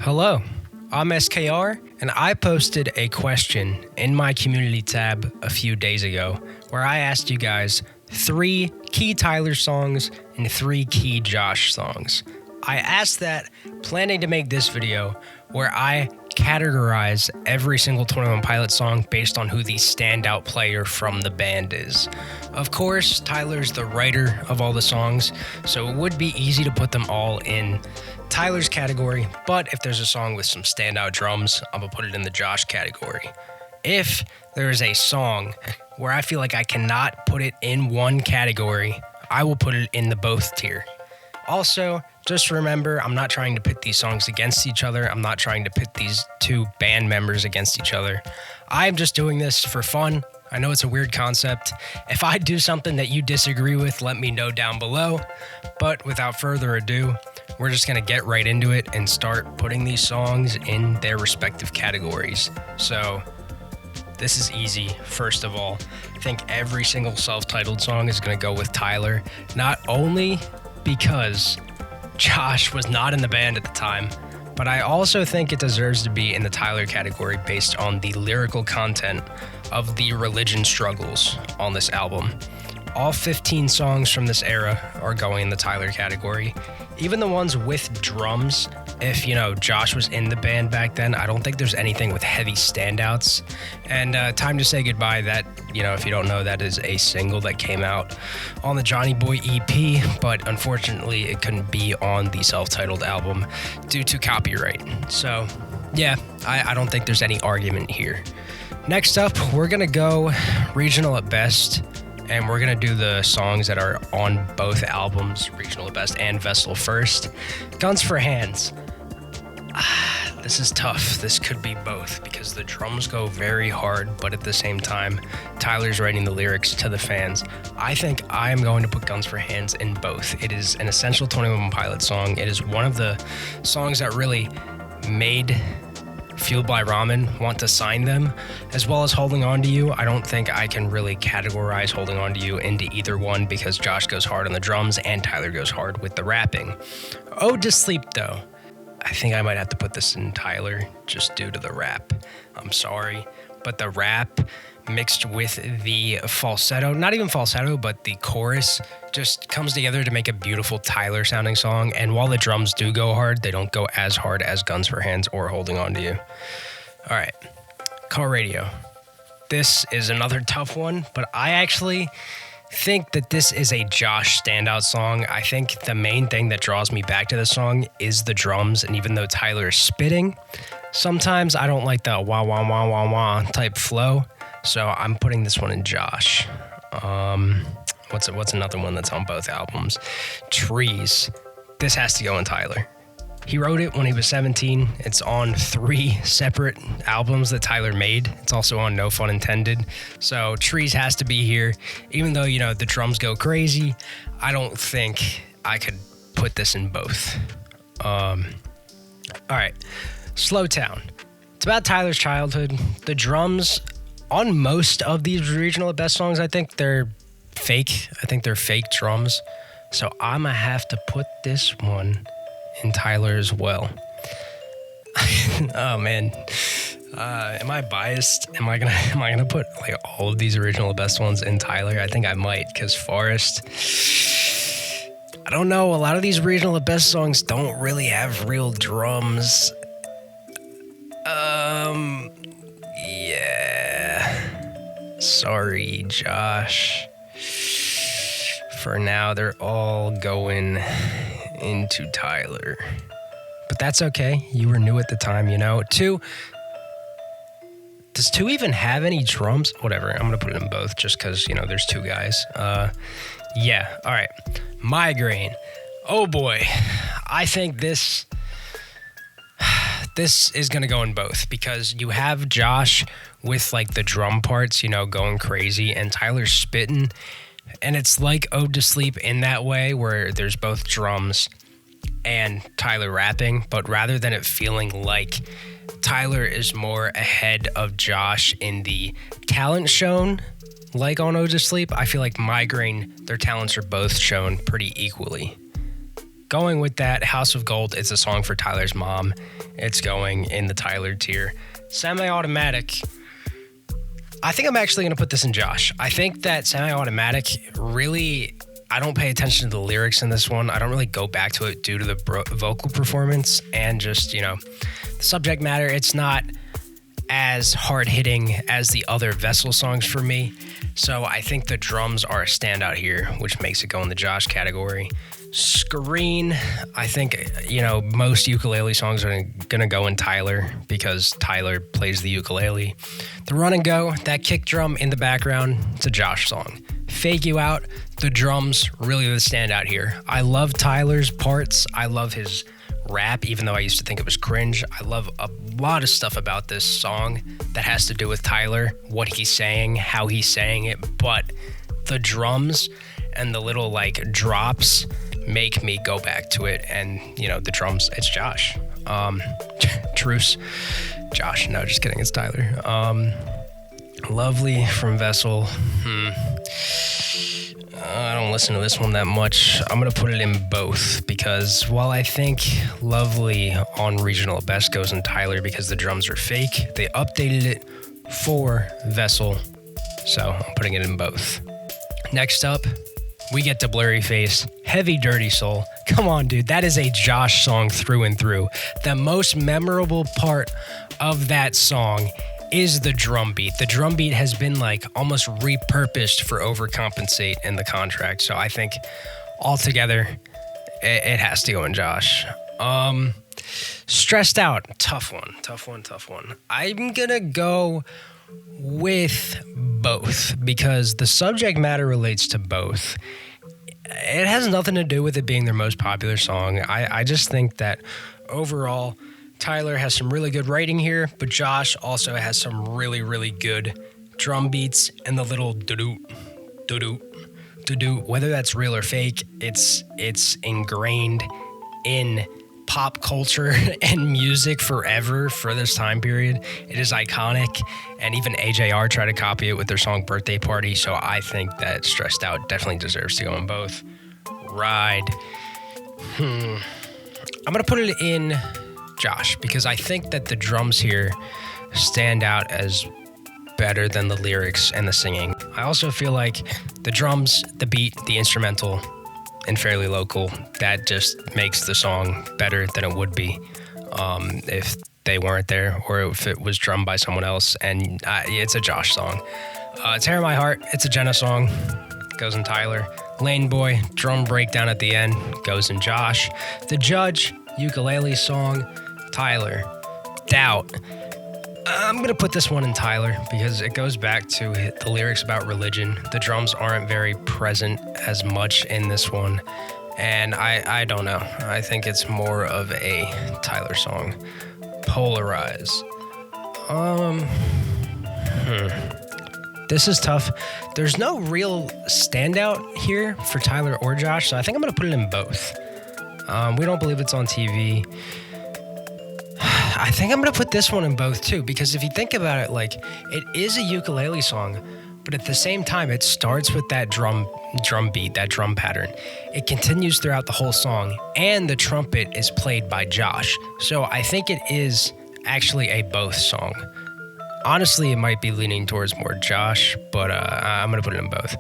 Hello, I'm SKR, and I posted a question in my community tab a few days ago where I asked you guys 3 key Tyler songs and 3 key Josh songs. I asked that planning to make this video where I categorize every single 21 Pilots song based on who the standout player from the band is. Of course, Tyler's the writer of all the songs, so it would be easy to put them all in Tyler's category, but if there's a song with some standout drums, I'm gonna put it in the Josh category. If there is a song where I feel like I cannot put it in one category, I will put it in the both tier. Also, just remember, I'm not trying to pit these songs against each other. I'm not trying to pit these 2 band members against each other. I'm just doing this for fun. I know it's a weird concept. If I do something that you disagree with, let me know down below. But without further ado, we're just gonna get right into it and start putting these songs in their respective categories. So this is easy. First of all, I think every single self-titled song is gonna go with Tyler, not only because Josh was not in the band at the time, but I also think it deserves to be in the Tyler category based on the lyrical content of the religion struggles on this album. All 15 songs from this era are going in the Tyler category. Even the ones with drums, if, Josh was in the band back then, I don't think there's anything with heavy standouts. And Time to Say Goodbye, that, if you don't know, that is a single that came out on the Johnny Boy EP, but unfortunately it couldn't be on the self-titled album due to copyright. So, yeah, I don't think there's any argument here. Next up, we're gonna go regional at best. And we're gonna do the songs that are on both albums, Regional at Best and Vessel first. Guns for Hands. This is tough. This could be both because the drums go very hard, but at the same time, Tyler's writing the lyrics to the fans. I think I'm going to put Guns for Hands in both. It is an essential 21 Pilots song. It is one of the songs that really made Fueled by Ramen want to sign them, as well as Holding On to You. I don't think I can really categorize Holding On to You into either one because Josh goes hard on the drums and Tyler goes hard with the rapping. Ode to Sleep, though, I think I might have to put this in Tyler just due to the rap. I'm sorry, but the rap mixed with the falsetto, not even falsetto, but the chorus just comes together to make a beautiful Tyler sounding song. And while the drums do go hard, they don't go as hard as Guns for Hands or Holding On to You. All right, Car Radio. This is another tough one, but I actually think that this is a Josh standout song. I think the main thing that draws me back to the song is the drums. And even though Tyler is spitting, sometimes I don't like the wah, wah, wah, wah, wah type flow. So I'm putting this one in Josh. What's another one that's on both albums? Trees. This has to go in Tyler. He wrote it when he was 17. It's on 3 separate albums that Tyler made. It's also on No Fun Intended. So Trees has to be here. Even though, the drums go crazy, I don't think I could put this in both. All right, Slow Town. It's about Tyler's childhood. The drums on most of these Regional at Best songs, I think they're fake. I think they're fake drums. So I'm gonna have to put this one in Tyler as well. Oh man, am I biased? Am I gonna put like all of these Original at Best ones in Tyler? I think I might, because Forest, I don't know. A lot of these Regional at Best songs don't really have real drums. Yeah. Sorry, Josh. For now, they're all going into Tyler. But that's okay. You were new at the time, 2. Does 2 even have any drums? Whatever. I'm going to put it in both just because, there's 2 guys. Yeah. All right. Migraine. Oh boy. I think this is going to go in both because you have Josh with like the drum parts, going crazy, and Tyler spitting. And it's like Ode to Sleep in that way where there's both drums and Tyler rapping, but rather than it feeling like Tyler is more ahead of Josh in the talent shown, like on Ode to Sleep, I feel like Migraine, their talents are both shown pretty equally. going with that, House of Gold, it's a song for Tyler's mom. It's going in the Tyler tier. Semi-Automatic, I think I'm actually going to put this in Josh. I think that Semi-Automatic really, I don't pay attention to the lyrics in this one. I don't really go back to it due to the vocal performance and just, the subject matter. It's not as hard-hitting as the other Vessel songs for me. So I think the drums are a standout here, which makes it go in the Josh category. Screen, I think, most ukulele songs are going to go in Tyler because Tyler plays the ukulele. The Run and Go, that kick drum in the background, it's a Josh song. Fake You Out, the drums really the standout here. I love Tyler's parts. I love his rap, even though I used to think it was cringe. I love a lot of stuff about this song that has to do with Tyler, what he's saying, how he's saying it, but the drums and the little drops make me go back to it. And the drums, it's Josh. Truce. Josh, no, just kidding, it's Tyler. Lovely from Vessel. I don't listen to this one that much. I'm going to put it in both because while I think Lovely on Regional Best goes in Tyler because the drums are fake, they updated it for Vessel, so I'm putting it in both. Next up, we get to Blurry Face, Heavy Dirty Soul. Come on, dude, that is a Josh song through and through. The most memorable part of that song is the drum beat. The drum beat has been almost repurposed for Overcompensate in the contract. So I think altogether, it has to go in Josh. Stressed Out, tough one. I'm gonna go with both because the subject matter relates to both. It has nothing to do with it being their most popular song. I just think that overall, Tyler has some really good writing here, but Josh also has some really, really good drum beats and the little do-do, do-do, do-do. Whether that's real or fake, it's ingrained in pop culture and music forever for this time period. It is iconic, and even AJR tried to copy it with their song Birthday Party, so I think that Stressed Out definitely deserves to go in both. Ride. I'm going to put it in Josh because I think that the drums here stand out as better than the lyrics and the singing. I also feel like the drums, the beat, the instrumental, and Fairly Local, that just makes the song better than it would be if they weren't there or if it was drummed by someone else. And it's a Josh song. Tear My Heart, it's a Jenna song, goes in Tyler. Lane Boy, drum breakdown at the end, goes in Josh. The Judge, ukulele song, Tyler. Doubt, I'm going to put this one in Tyler because it goes back to the lyrics about religion. The drums aren't very present as much in this one. And I don't know. I think it's more of a Tyler song. Polarize. This is tough. There's no real standout here for Tyler or Josh, so I think I'm going to put it in both. We Don't Believe It's on TV. I think I'm going to put this one in both too, because if you think about it, it is a ukulele song, but at the same time, it starts with that drum beat, that drum pattern. It continues throughout the whole song, and the trumpet is played by Josh. So I think it is actually a both song. Honestly, it might be leaning towards more Josh, but I'm going to put it in both.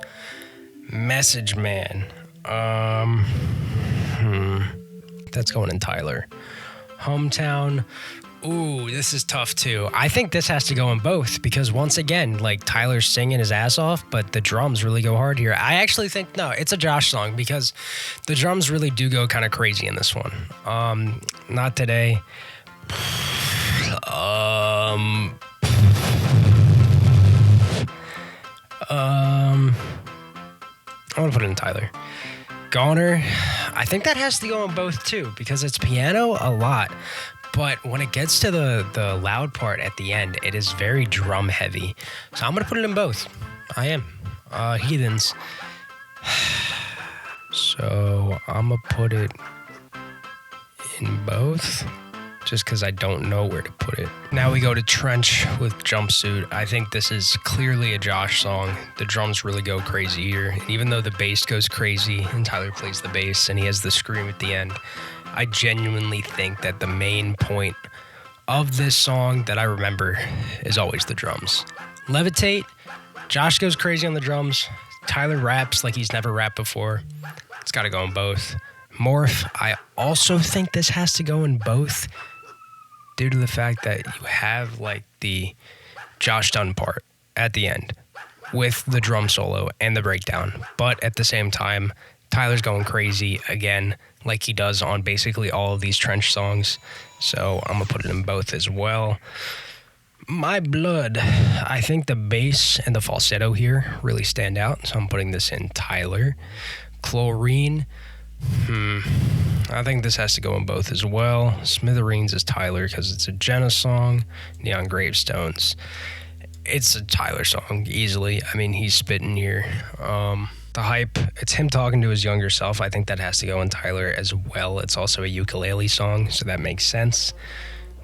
Message Man. That's going in Tyler. Hometown. Ooh, this is tough too. I think this has to go in both because once again, Tyler's singing his ass off, but the drums really go hard here. I actually think, no, it's a Josh song because the drums really do go kind of crazy in this one. Not Today. I'm gonna put it in Tyler. Goner, I think that has to go in both too because it's piano a lot. But when it gets to the loud part at the end, it is very drum heavy. So I'm going to put it in both. I am. Heathens. So I'm going to put it in both. just because I don't know where to put it. Now we go to Trench with Jumpsuit. I think this is clearly a Josh song. The drums really go crazy here. And even though the bass goes crazy and Tyler plays the bass and he has the scream at the end, I genuinely think that the main point of this song that I remember is always the drums. Levitate, Josh goes crazy on the drums. Tyler raps like he's never rapped before. It's got to go in both. Morph, I also think this has to go in both due to the fact that you have like the Josh Dun part at the end with the drum solo and the breakdown. But at the same time, Tyler's going crazy again like he does on basically all of these Trench songs. So I'm going to put it in both as well. My Blood, I think the bass and the falsetto here really stand out. So I'm putting this in Tyler. Chlorine, I think this has to go in both as well. Smithereens is Tyler because it's a Jenna song. Neon Gravestones, it's a Tyler song easily. I mean, he's spitting here. The Hype, it's him talking to his younger self. I think that has to go in Tyler as well. It's also a ukulele song, so that makes sense.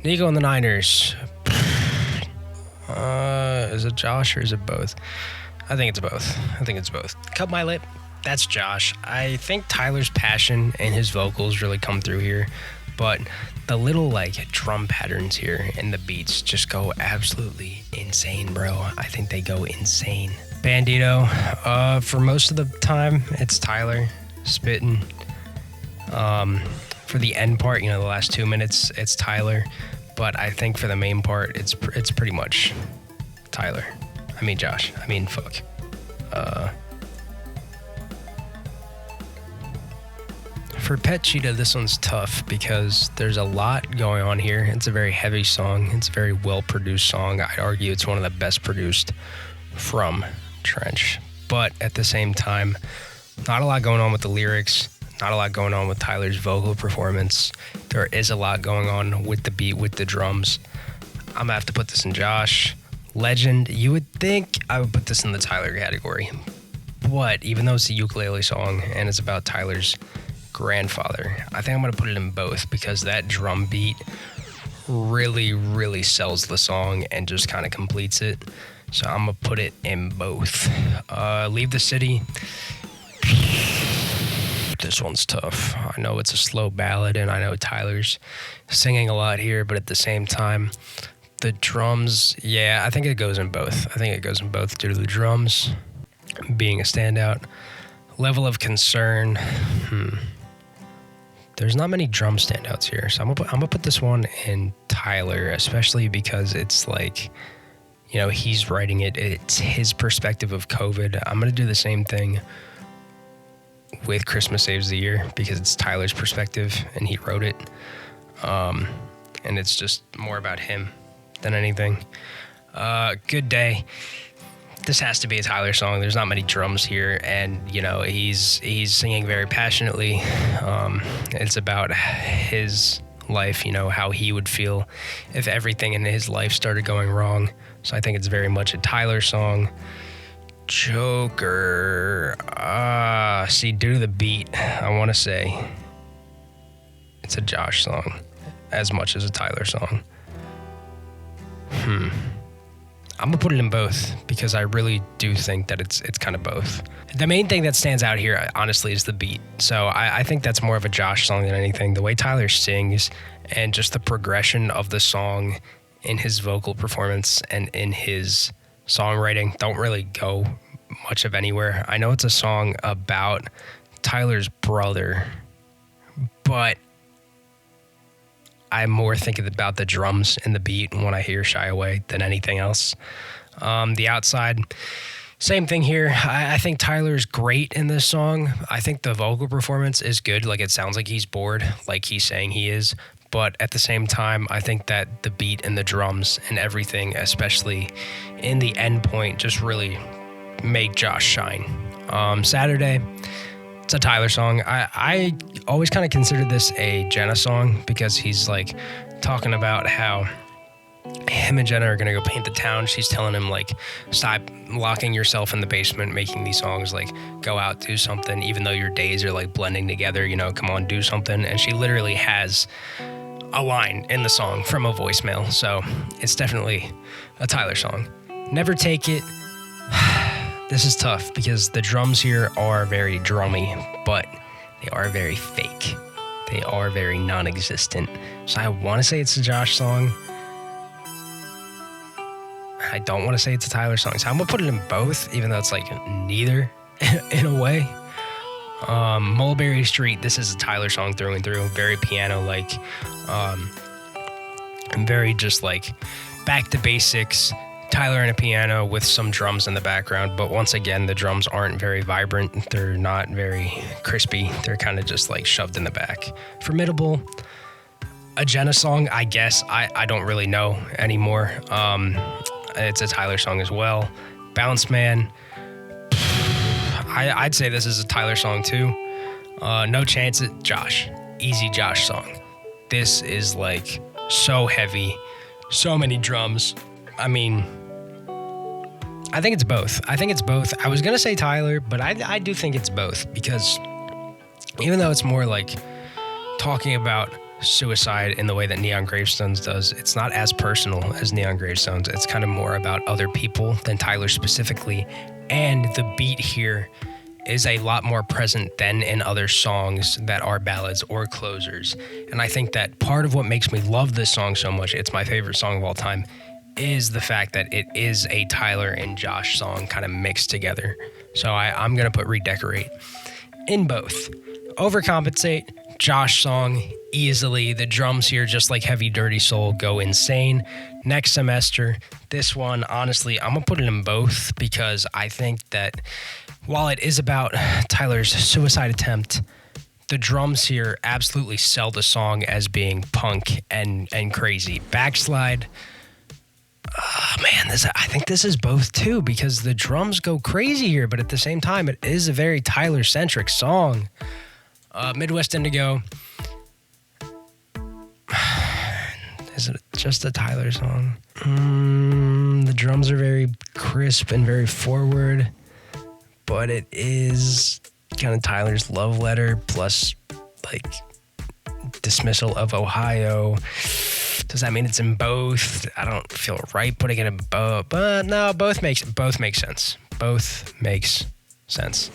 Nico and the Niners. Is it Josh or is it both? I think it's both. Cut My Lip, that's Josh. I think Tyler's passion and his vocals really come through here, but the little like drum patterns here and the beats just go absolutely insane, bro. I think they go insane. Bandito, for most of the time, it's Tyler spitting. For the end part, the last 2 minutes, it's Tyler. But I think for the main part, it's pretty much Tyler. I mean, Josh. I mean, fuck. For Pet Cheetah, this one's tough because there's a lot going on here. It's a very heavy song. It's a very well-produced song. I'd argue it's one of the best produced from Trench. But at the same time, not a lot going on with the lyrics. Not a lot going on with Tyler's vocal performance. There is a lot going on with the beat, with the drums. I'm going to have to put this in Josh. Legend, you would think I would put this in the Tyler category. But even though it's a ukulele song and it's about Tyler's grandfather, I think I'm going to put it in both because that drum beat really, really sells the song and just kind of completes it. So I'm going to put it in both. Leave the City. This one's tough. I know it's a slow ballad, and I know Tyler's singing a lot here, but at the same time, the drums, yeah, I think it goes in both. I think it goes in both due to the drums being a standout. Level of Concern, there's not many drum standouts here, so I'm gonna put this one in Tyler, especially because it's like, he's writing it. It's his perspective of COVID. I'm gonna do the same thing with Christmas Saves the Year because it's Tyler's perspective and he wrote it. And it's just more about him than anything. Good Day. This has to be a Tyler song. There's not many drums here, and he's singing very passionately. It's about his life, how he would feel if everything in his life started going wrong. So I think it's very much a Tyler song. Joker. Due to the beat, I want to say it's a Josh song as much as a Tyler song. I'm gonna put it in both because I really do think that it's kind of both. The main thing that stands out here, honestly, is the beat. So I think that's more of a Josh song than anything. The way Tyler sings and just the progression of the song in his vocal performance and in his songwriting don't really go much of anywhere. I know it's a song about Tyler's brother, but I'm more thinking about the drums and the beat when I hear Shy Away than anything else. The Outside, same thing here. I think Tyler's great in this song. I think the vocal performance is good. Like, it sounds like he's bored, like he's saying he is. But at the same time, I think that the beat and the drums and everything, especially in the end point, just really make Josh shine. Saturday, it's a Tyler song. I always kind of considered this a Jenna song because he's like talking about how him and Jenna are gonna go paint the town. She's telling him like, stop locking yourself in the basement making these songs, like go out, do something, even though your days are like blending together, come on, do something. And she literally has a line in the song from a voicemail. So it's definitely a Tyler song. Never Take It. This is tough because the drums here are very drummy, but they are very fake. They are very non-existent. So I want to say it's a Josh song. I don't want to say it's a Tyler song. So I'm going to put it in both, even though it's like neither in a way. Mulberry Street, this is a Tyler song through and through. Very piano-like. And very just like back to basics. Tyler and a piano with some drums in the background, but once again, the drums aren't very vibrant. They're not very crispy. They're kind of just like shoved in the back. Formidable, a Jenna song, I guess. I don't really know anymore. It's a Tyler song as well. Bounce Man, I'd say this is a Tyler song too. No Chance at Josh, easy Josh song. This is like so heavy, so many drums. I mean, I think it's both. I was going to say Tyler, but I do think it's both because even though it's more like talking about suicide in the way that Neon Gravestones does, it's not as personal as Neon Gravestones. It's kind of more about other people than Tyler specifically. And the beat here is a lot more present than in other songs that are ballads or closers. And I think that part of what makes me love this song so much, it's my favorite song of all time, is the fact that it is a Tyler and Josh song kind of mixed together. So I'm going to put Redecorate in both. Overcompensate, Josh song, easily. The drums here, just like Heavy Dirty Soul, go insane. Next Semester, this one, honestly, I'm going to put it in both because I think that while it is about Tyler's suicide attempt, the drums here absolutely sell the song as being punk and crazy. Backslide, I think this is both too because the drums go crazy here, but at the same time, it is a very Tyler-centric song. Midwest Indigo. Is it just a Tyler song? The drums are very crisp and very forward, but it is kind of Tyler's love letter plus like dismissal of Ohio. Does that mean it's in both? I don't feel right putting it in both, but no, both makes sense. Both makes sense.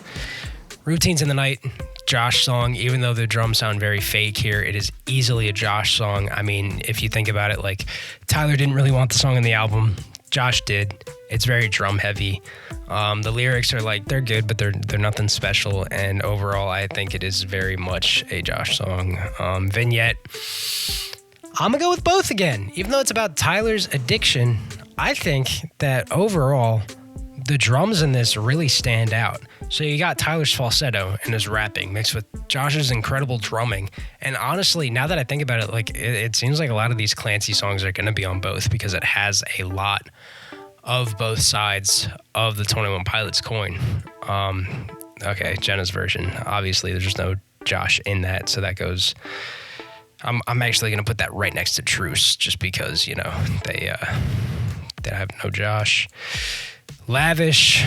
Routines in the Night, Josh song. Even though the drums sound very fake here, it is easily a Josh song. I mean, if you think about it, like Tyler didn't really want the song in the album. Josh did. It's very drum heavy. The lyrics are like, they're good, but they're nothing special. And overall, I think it is very much a Josh song. Vignette. I'm going to go with both again. Even though it's about Tyler's addiction, I think that overall, the drums in this really stand out. So you got Tyler's falsetto and his rapping mixed with Josh's incredible drumming. And honestly, now that I think about it, like it seems like a lot of these Clancy songs are going to be on both because it has a lot of both sides of the 21 Pilots coin. Okay, Jenna's version. Obviously, there's just no Josh in that, so that goes... I'm actually going to put that right next to Truce just because, you know, they have no Josh. Lavish.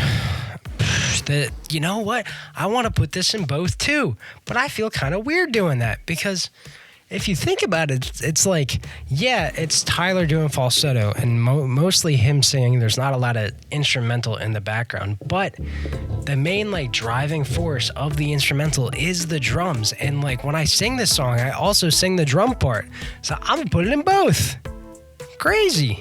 You know what? I want to put this in both too, but I feel kind of weird doing that because if you think about it, it's like, yeah, it's Tyler doing falsetto and mostly him singing. There's not a lot of instrumental in the background, but the main like driving force of the instrumental is the drums. And like when I sing this song, I also sing the drum part. So I'm gonna put it in both. Crazy.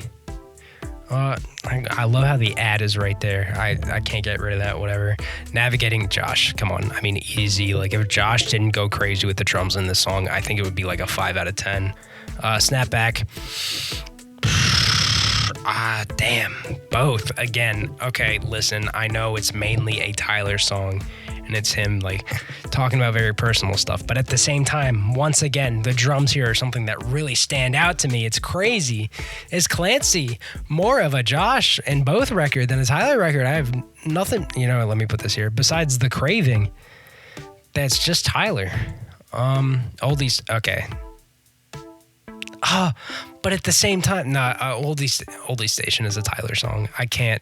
I love how the ad is right there. I can't get rid of that, whatever. Navigating Josh, come on. I mean, easy. Like, if Josh didn't go crazy with the drums in this song, I think it would be like a 5 out of 10. Snapback. Damn. Both. Again, okay, listen, I know it's mainly a Tyler song, and it's him, like, talking about very personal stuff. But at the same time, once again, the drums here are something that really stand out to me. It's crazy. Is Clancy more of a Josh in both record than a Tyler record? I have nothing, let me put this here. Besides The Craving, that's just Tyler. Oldies, okay. But at the same time, Oldie Station is a Tyler song. I can't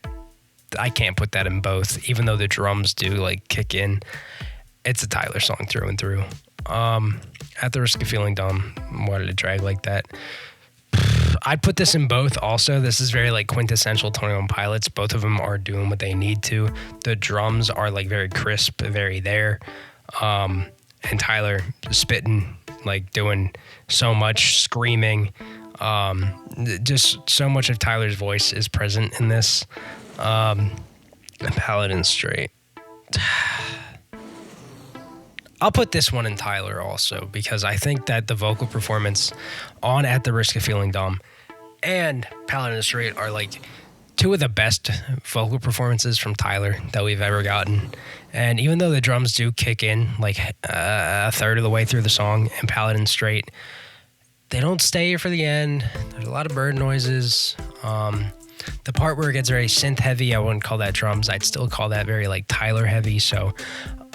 put that in both, even though the drums do like kick in. It's a Tyler song through and through. At the Risk of Feeling Dumb. Why did it drag like that? I'd put this in both also. This is very like quintessential 21 Pilots. Both of them are doing what they need to. The drums are like very crisp, very there. And Tyler spitting, like doing so much, screaming. Just so much of Tyler's voice is present in this. Paladin Straight. I'll put this one in Tyler also because I think that the vocal performance on At the Risk of Feeling Dumb and Paladin Straight are like two of the best vocal performances from Tyler that we've ever gotten. And even though the drums do kick in like a third of the way through the song in Paladin Straight, they don't stay for the end. There's a lot of bird noises. The part where it gets very synth heavy, I wouldn't call that drums. I'd still call that very like Tyler heavy. So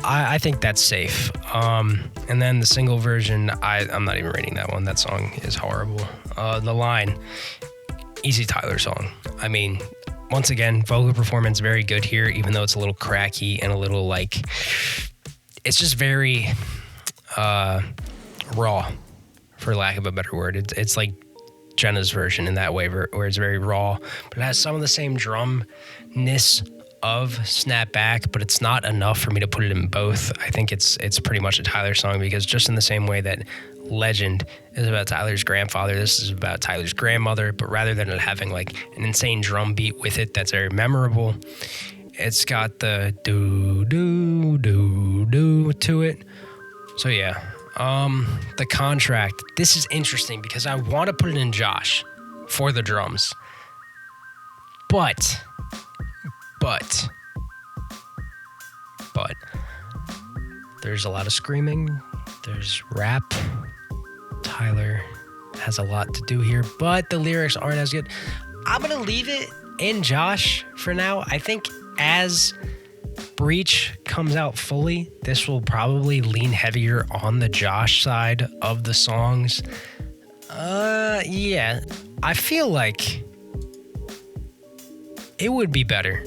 I think that's safe. And then the single version, I'm not even rating that one. That song is horrible. The Line, easy Tyler song. I mean, once again, vocal performance very good here, even though it's a little cracky and a little like, it's just very raw, for lack of a better word. It's like Jenna's version in that way, where it's very raw, but it has some of the same drumness of Snapback, but it's not enough for me to put it in both. I think it's pretty much a Tyler song because just in the same way that Legend is about Tyler's grandfather, this is about Tyler's grandmother, but rather than it having like an insane drum beat with it that's very memorable, it's got the do do do do to it. So yeah, the Contract. This is interesting because I want to put it in Josh for the drums, but there's a lot of screaming, there's rap. Tyler has a lot to do here, but the lyrics aren't as good. I'm gonna leave it in Josh for now. I think as Breach comes out fully, this will probably lean heavier on the Josh side of the songs. Yeah, I feel like it would be better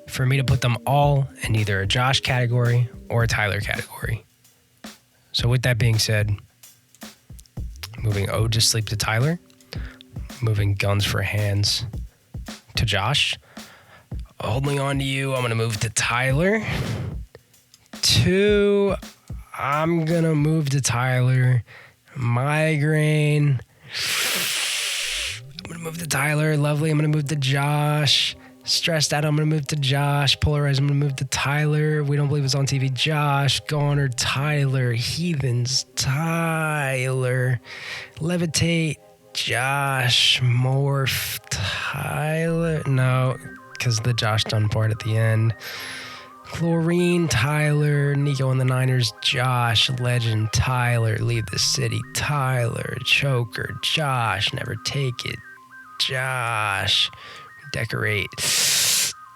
for me to put them all in either a Josh category or a Tyler category. So with that being said, moving Ode to Sleep to Tyler, moving Guns for Hands to Josh, Holding On to You, I'm going to move to Tyler. I'm going to move to Tyler. Migraine, I'm going to move to Tyler. Lovely, I'm going to move to Josh. Stressed Out, I'm going to move to Josh. Polarized, I'm going to move to Tyler. We Don't Believe It's on TV, Josh. Goner, Tyler. Heathens, Tyler. Levitate, Josh. Morph, Tyler. No, because the Josh Dunn part at the end. Chlorine, Tyler. Nico and the Niners, Josh. Legend, Tyler. Leave the City, Tyler. Choker, Josh. Never Take It, Josh. Decorate,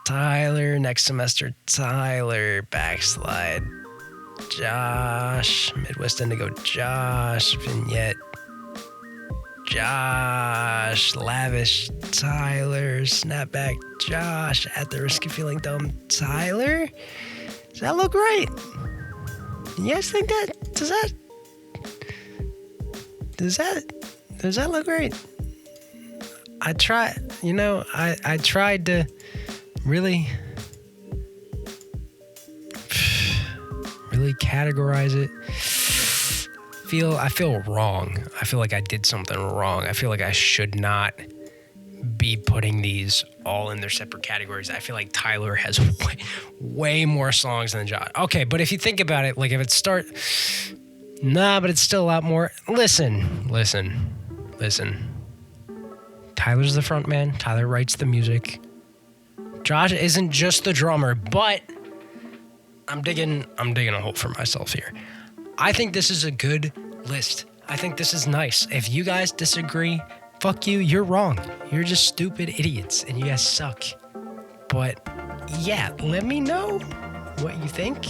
Tyler. Next Semester, Tyler. Backslide, Josh. Midwest Indigo, Josh. Vignette, Josh. Lavish, Tyler. Snapback, Josh. At the Risk of Feeling Dumb, Tyler. Does that look right? You guys think that? Does that look right? I tried to really categorize it. I feel wrong. I feel like I did something wrong. I feel like I should not be putting these all in their separate categories. I feel like Tyler has way more songs than Josh. Okay, but if you think about it, like if it but it's still a lot more. Listen. Tyler's the front man. Tyler writes the music. Josh isn't just the drummer, but I'm digging a hole for myself here. I think this is a good list. I think this is nice. If you guys disagree, fuck you, you're wrong. You're just stupid idiots and you guys suck. But yeah, let me know what you think.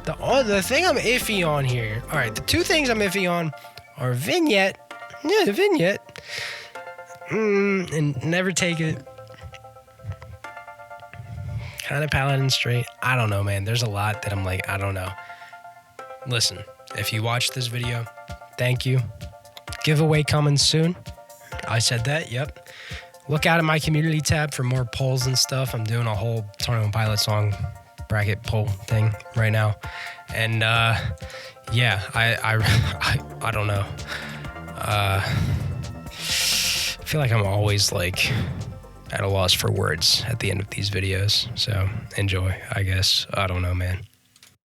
The thing I'm iffy on here. All right, the two things I'm iffy on are Vignette. Yeah, the Vignette. And Never Take It. Kind of Paladin Straight. I don't know, man. There's a lot that I'm like, I don't know. Listen, If you watched this video, thank you. Giveaway coming soon. I said that, yep. Look out at my community tab for more polls and stuff. I'm doing a whole 21 Pilot song bracket poll thing right now. And yeah, I don't know. I feel like I'm always like at a loss for words at the end of these videos. So enjoy, I guess. I don't know, man.